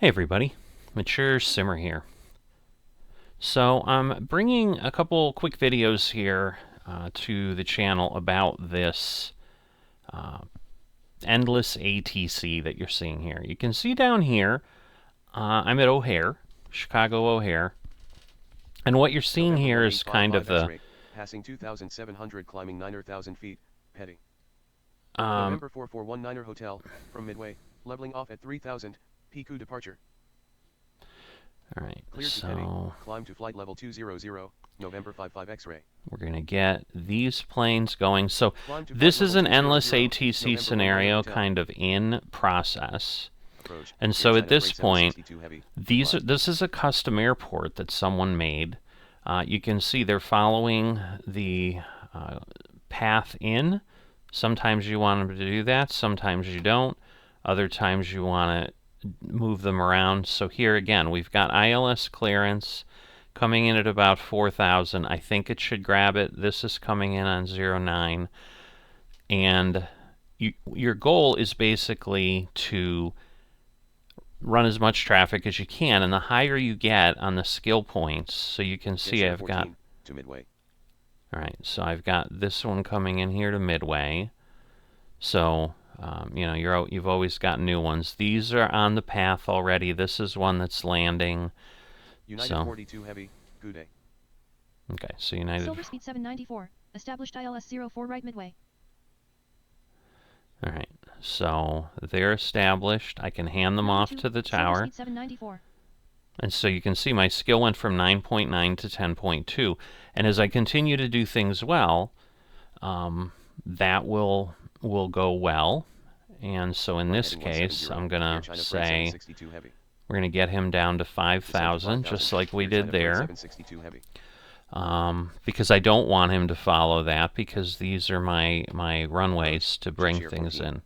Hey everybody, Mature Simmer here. So I'm bringing a couple quick videos here to the channel about this endless ATC that you're seeing here. You can see down here, I'm at O'Hare, Chicago O'Hare, and what you're seeing here is kind of the passing 2,700, climbing 9,000 feet, heading November 4419 Hotel from Midway, leveling off at 3,000, PQ departure. Alright, Clear to heading, climb to flight level 200, November 55 X-ray. We're going to get these planes going. So this is an endless ATC scenario kind of in process. And so at this point, this is a custom airport that someone made. You can see they're following the path in. Sometimes you want them to do that, sometimes you don't. Other times you want to move them around. So here again, we've got ILS clearance coming in at about 4,000. I think it should grab it. This is coming in on 09. And your goal is basically to run as much traffic as you can, and the higher you get on the skill points, so you can see I've got to Midway. Alright, so I've got this one coming in here to Midway. So you know, you've always got new ones. These are on the path already. This is one that's landing. United 42 Heavy, good day. Okay, so United... Silver speed 794, established ILS 04 right Midway. Alright, so they're established. I can hand them off to the tower. Speed 794. And so you can see my skill went from 9.9 to 10.2. And as I continue to do things well, that will go well. And so in this case, I'm going to say we're going to get him down to 5,000, just like we did there. Because I don't want him to follow that, because these are my runways to bring things in.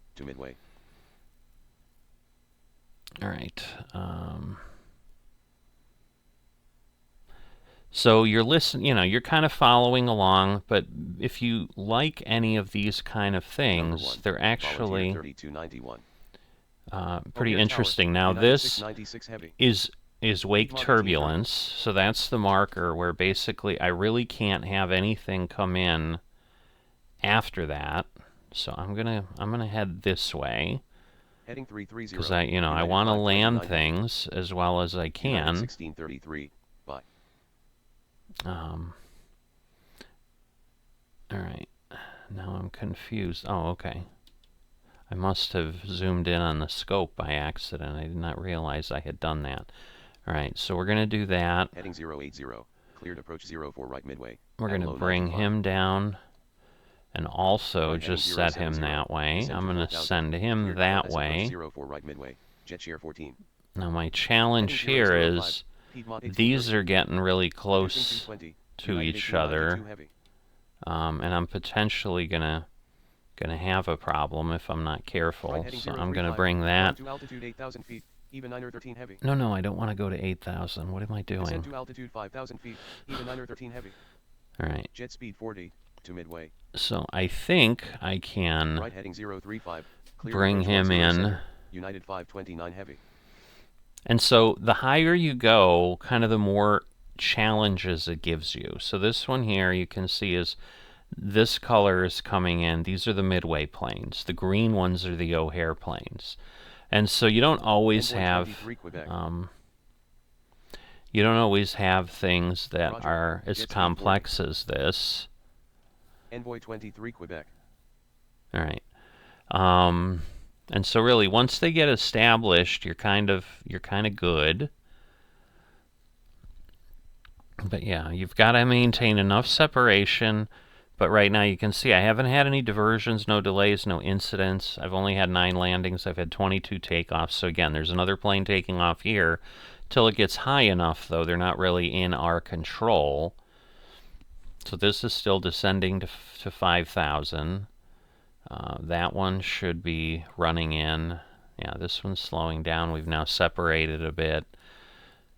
All right. So you're you're kind of following along, but if you like any of these kind of things, they're actually pretty interesting. Now this is wake turbulence, so that's the marker where basically I really can't have anything come in after that. So I'm gonna head this way, because I want to land things as well as I can. 1633. Alright, now I'm confused. Oh, okay. I must have zoomed in on the scope by accident. I did not realize I had done that. Alright, so we're going to do that. Heading 080, cleared approach 04 right Midway. We're going to bring him down and also just set him that way. I'm going to send him that way. 04 right Midway. Jet share 14. Now my challenge here is these are getting really close to each other, and I'm potentially gonna have a problem if I'm not careful. So I'm gonna bring that. No, I don't want to go to 8,000. What am I doing? To altitude 5,000 feet, even 9 or 13 heavy. All right. Jet speed 40 to Midway. So I think I can right heading 035. Bring him in. United 529 heavy. And so the higher you go, kind of the more challenges it gives you. So this one here you can see is this color is coming in. These are the Midway planes. The green ones are the O'Hare planes. And so you don't always have things that are as complex as this. Envoy 23 Quebec. All right. And so really, once they get established, you're kind of good. But yeah, you've got to maintain enough separation. But right now you can see I haven't had any diversions, no delays, no incidents. I've only had 9 landings. I've had 22 takeoffs. So again, there's another plane taking off here. Till it gets high enough, though, they're not really in our control. So this is still descending to 5,000. That one should be running in. Yeah, this one's slowing down. We've now separated a bit.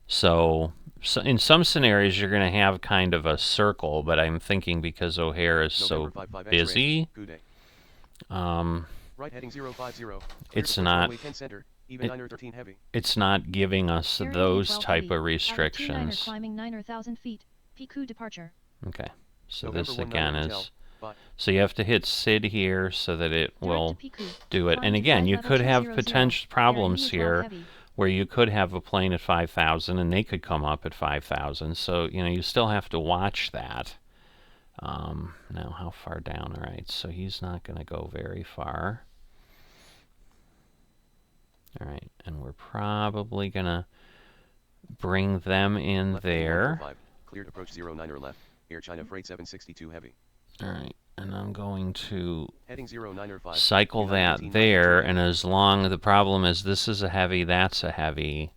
So in some scenarios, you're going to have kind of a circle, but I'm thinking because O'Hare is so busy, right heading 050. it's not Even Niner 13 heavy. It's not giving us Air India those 12 type heavy. of Alpha 2 Niner restrictions. climbing 9,000 feet. PQ departure. Okay, so November this 19 again Hotel, is, bye. so you have to hit SID here so that it will Direct to PQ. do it. Climb And to again, flight you level could have 200. potential Air problems India 12 here heavy. where you could have a plane at 5,000 and they could come up at 5,000. So, you know, you still have to watch that. Now, how far down? All right, so he's not going to go very far. All right, and we're probably going to bring them in Left there. 145. Cleared approach 09er left. Air China Freight 762 heavy. All right, and I'm going to Heading 09er 5. cycle United that 1892 there, heavy. and as long, the problem is this is a heavy, that's a heavy,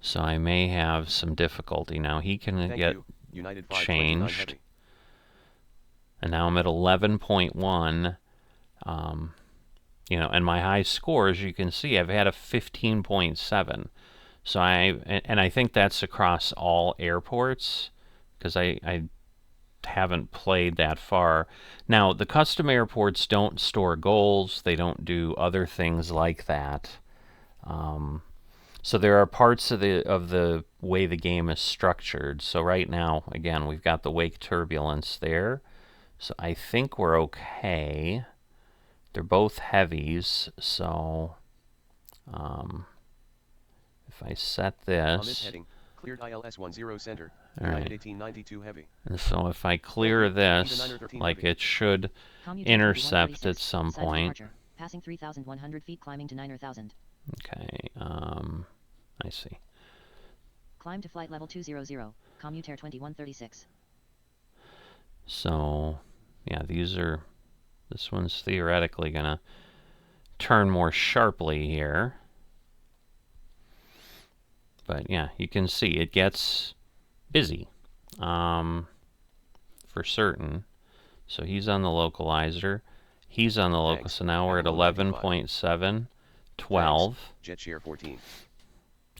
so I may have some difficulty. Now he can Thank get you. United 529 changed, heavy. and now I'm at 11.1. You know, and my high score, as you can see, I've had a 15.7. So I think that's across all airports, because I haven't played that far. Now, the custom airports don't store goals. They don't do other things like that. So there are parts of the way the game is structured. So right now, again, we've got the wake turbulence there. So I think we're okay. They're both heavies, so if I set On this this, heading, cleared ILS 10 center. all United right, 1892 heavy. and so if I clear this, Niner 13 like heavy. it should Commuter intercept 2146, at some side of point. departure. Passing 3,100 feet climbing to 9,000. Okay, I see. Climb to flight level 200. Commuter 2136. So, yeah, this one's theoretically gonna turn more sharply here. But yeah, you can see it gets busy, for certain. So he's on the localizer. He's on the local. Thanks. So now we're at 11.7, 12. Jet share 14.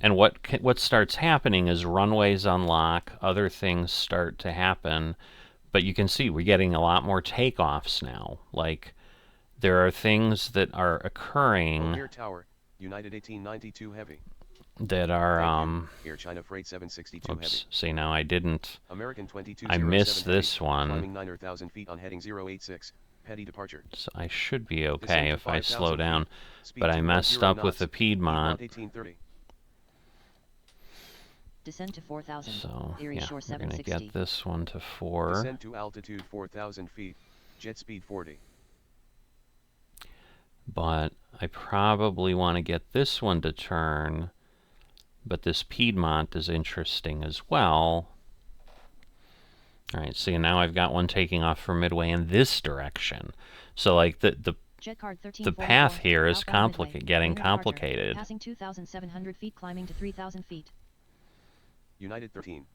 And what starts happening is runways unlock, other things start to happen, but you can see we're getting a lot more takeoffs now. Like, there are things that are occurring O'Hare Tower, United 1892 heavy. that are Air China Freight 762 heavy. oops, see, now I didn't, American 2207 I missed heavy, this one, climbing 9,000 feet on heading 086. Petty departure. so I should be okay Descend to if I 5,000 slow feet. down, Speed but I 210 messed up with knots. the Piedmont. 1830. Descend to 4,000. So, Erie yeah, Shore we're going to 760. get this one to 4. Descend to altitude 4,000 feet. Jet speed 40. But I probably want to get this one to turn, but this Piedmont is interesting as well. Alright, see, now I've got one taking off from Midway in this direction. So, like, the Jet card path here is outbound Midway. getting Wind departure. complicated. Passing 2,700 feet climbing to 3,000 feet. United 13.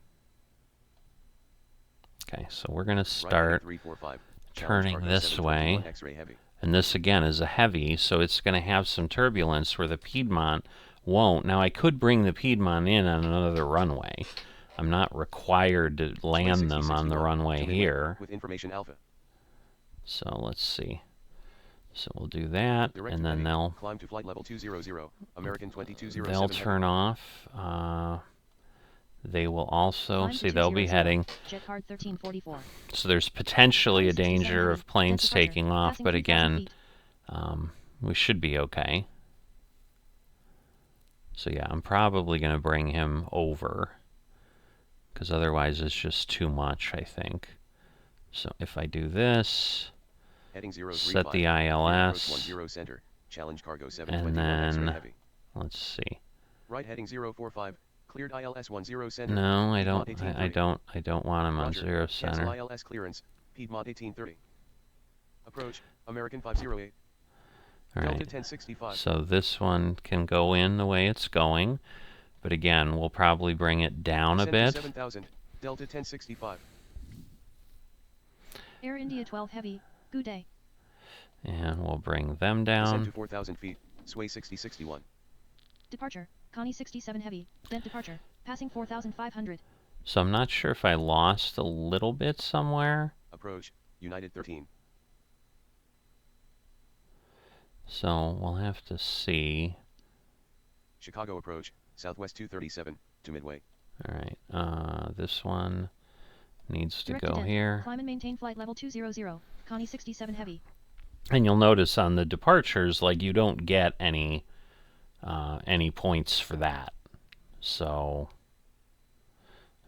Okay, so we're going to Right start 345. turning Cargo this way. 721 X-ray heavy. And this, again, is a heavy, so it's going to have some turbulence where the Piedmont won't. Now, I could bring the Piedmont in on another runway. I'm not required to land them on the runway here. With information alpha. So let's see. So we'll do that, Direct and to then heavy. they'll Climb to flight level 200. American 2207 they'll heavy. turn off. They will also Climb to see they'll be 200. heading. Jet card 1344. So there's potentially a Climb 67 danger heavy. of planes Jet departure. taking off, Passing but 3,000 again, feet. we should be okay. So yeah, I'm probably going to bring him over, because otherwise it's just too much, I think. So if I do this, Heading 035. set the ILS, 10 center. Challenge cargo and 721 X-ray then heavy. let's see. Right heading 045. Cleared ILS 10 center. No, I Piedmont don't. I 1830. don't want him on Roger. 0 Cancel center. ILS clearance. Piedmont 1830. Approach. American 508. All Delta right. 1065. So this one can go in the way it's going, but again, we'll probably bring it down a Descend to bit. 7,000. Delta 1065. Air India 12 heavy. Good day. And we'll bring them Descend to down. 4,000 feet. Sway 6061. Departure. Connie 67 heavy. Vent departure. Passing 4,500. So I'm not sure if I lost a little bit somewhere. Approach. United 13. So we'll have to see. Chicago approach, southwest 237, to Midway. Alright, this one needs to Direct go dent. here. Climb and maintain flight level 200. Connie 67 heavy. And you'll notice on the departures, like, you don't get any points for that. So,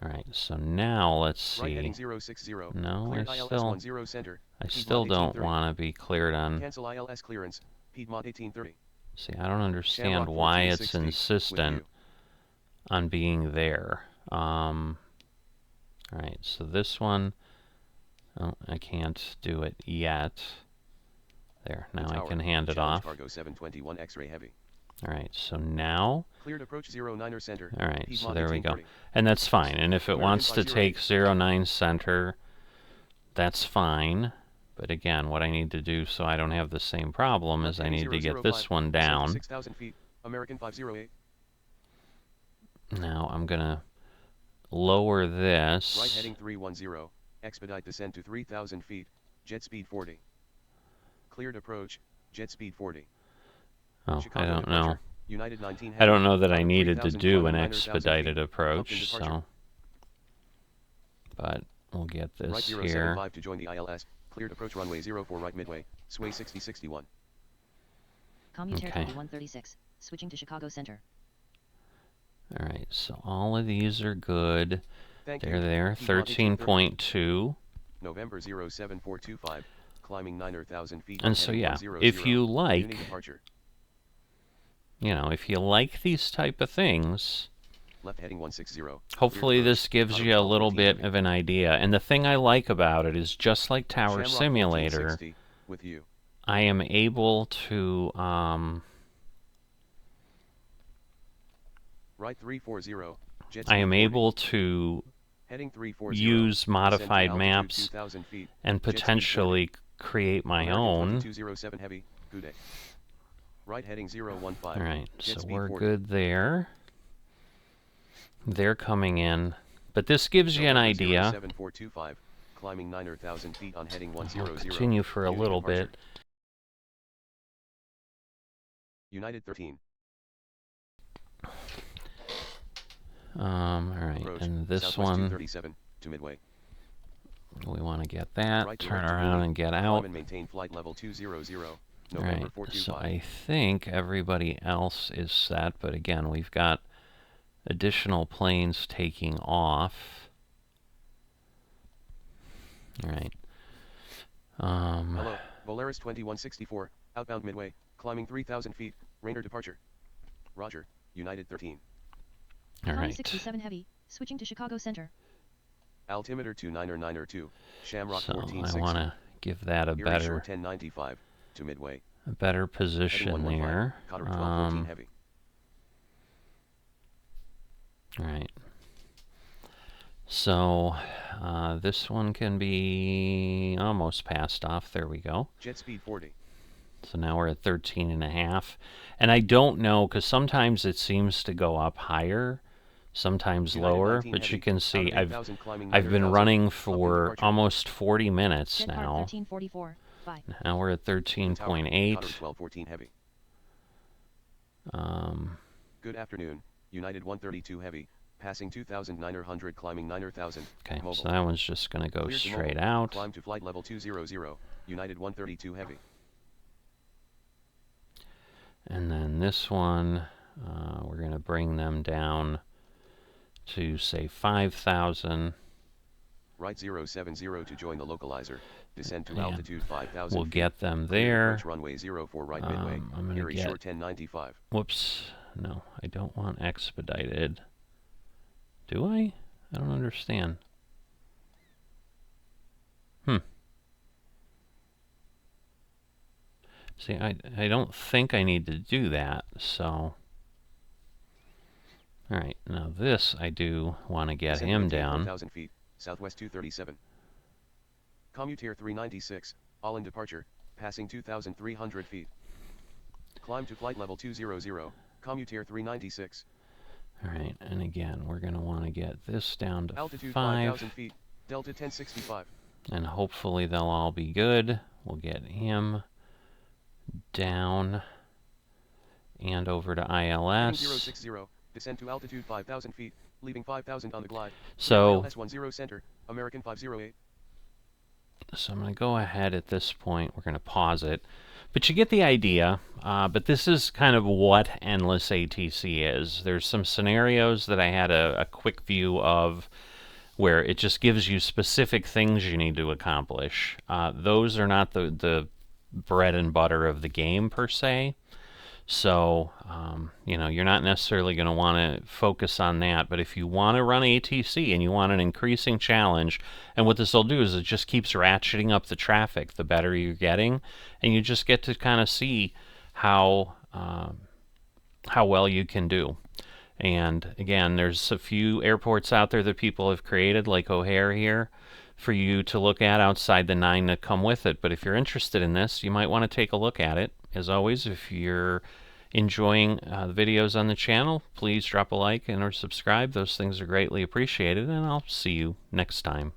alright, so now let's see. Right heading 060. No, Cleared I ILS still, 10 center. I Piedmont still don't 1830. want to be cleared on. Cancel ILS clearance. Piedmont 1830. See, I don't understand Shamrock why it's 1460 with insistent you. on being there. Alright, so this one, oh, I can't do it yet. There, now I Tower, can hand it Challenge off. Cargo 721 X-ray heavy. Alright, so now, Cleared approach 09er center. alright, so Piedmont there we go. 1830. And that's fine, and if it American wants to 508. take 09 center, that's fine. But again, what I need to do so I don't have the same problem is I need to get this one down. 6,000 feet. American 508. Now I'm gonna lower this. Right heading 310. Expedite descent to 3,000 feet. Jet speed 40. Cleared approach. Jet speed 40. Oh, I Chicago don't know. departure. United 19 I don't know that I heavy. needed to 3,000 do an climbing 9,000 expedited feet. approach, Upton departure. so. But we'll get Right this 075 here. to join the ILS. Cleared approach runway 04 right midway. Sway 6061. Commutair Okay. 2136. Switching to Chicago Center. Alright, so all of these are good. Thank They're you. there. Piedmont 1830. 13.2. November 07425. Climbing 9,000 feet. And so, heading yeah, 100. if you like, Uni departure. you know, if you like these type of things, Left heading 160. hopefully Cleared this approach. gives Auto you a control little 14 bit heavy. of an idea. And the thing I like about it is just like Tower Shamrock Simulator, 1460 with you. I am able to, Right 340. Jet I speed am 40. able to Heading 340. use Descend to modified altitude maps 2,000 feet. and Jet speed 40. potentially create my American own. 2207 heavy. Good day. Right heading 015. Alright, Jet so speed we're 40. good there. They're coming in. But this gives you an November idea. 07425. Climbing 9,000 feet on heading I'll 100. continue for a Uni little departure. bit. United 13. Alright, Approach. and this Southwest one, 237 to Midway. we want to get that, Right turn direct to around Uni. and get Climb out. and maintain flight level 200. November Alright, so 425. I think everybody else is set, but again, we've got additional planes taking off. Alright. Hello, Volaris 2164, outbound Midway, climbing 3,000 feet, Rainer departure. Roger, United 13. Connie Alright. 67 heavy. Switching to Chicago Center. Altimeter 299er2, Shamrock So I 1460. want to give that a Erie Shore better 1095 to Midway. better Heading position 115, there. Cotter 1214 heavy. Alright. So, this one can be almost passed off. There we go. Jet speed 40. So now we're at 13.5. And I don't know, because sometimes it seems to go up higher, sometimes United lower. 19 But heavy, you can out see of I've 8,000 climbing been 9,000, running Upton for departure. almost 40 minutes Jet Park now. 1344. Bye. Now we're at Tower, 13.8. Cotter 1214 heavy. Um, Good afternoon, United 132 heavy, passing 2,900 climbing 9,000. okay, Mobile. so that one's just going to go Clear to straight mobile. out. Climb to flight level 200, United 132 heavy. And then this one, we're going to bring them down to, say, 5,000. Right 070 to join the localizer. Descend to Yeah. altitude 5,000 We'll feet. get them Clear there. approach runway 04 right midway. I'm going to Erie get... Shore 1095. Whoops. No, I don't want expedited. Do I? I don't understand. See, I don't think I need to do that, so... Alright, now this I do want to get Descend him maintain down. 4,000 feet, southwest 237. Commutair 396, all in departure, passing 2,300 feet. Climb to flight level 200, Commutair 396. Alright, and again, we're going to want to get this down to Altitude 5. 5,000 feet, Delta 1065. And hopefully they'll all be good. We'll get him down. and over to Heading ILS. 060, descend to altitude 5,000 feet, leaving 5,000 on the glide. So, ILS 10 center, American 508. so I'm going to go ahead at this point. We're going to pause it. But you get the idea. But this is kind of what Endless ATC is. There's some scenarios that I had a quick view of where it just gives you specific things you need to accomplish. Those are not the bread and butter of the game per se. So, you know, you're not necessarily going to want to focus on that. But if you want to run ATC and you want an increasing challenge, and what this will do is it just keeps ratcheting up the traffic the better you're getting, and you just get to kind of see how well you can do. And again, there's a few airports out there that people have created, like O'Hare here, for you to look at outside the 9 that come with it. But if you're interested in this, you might want to take a look at it. As always, if you're enjoying the videos on the channel, please drop a like and or subscribe. Those things are greatly appreciated, and I'll see you next time.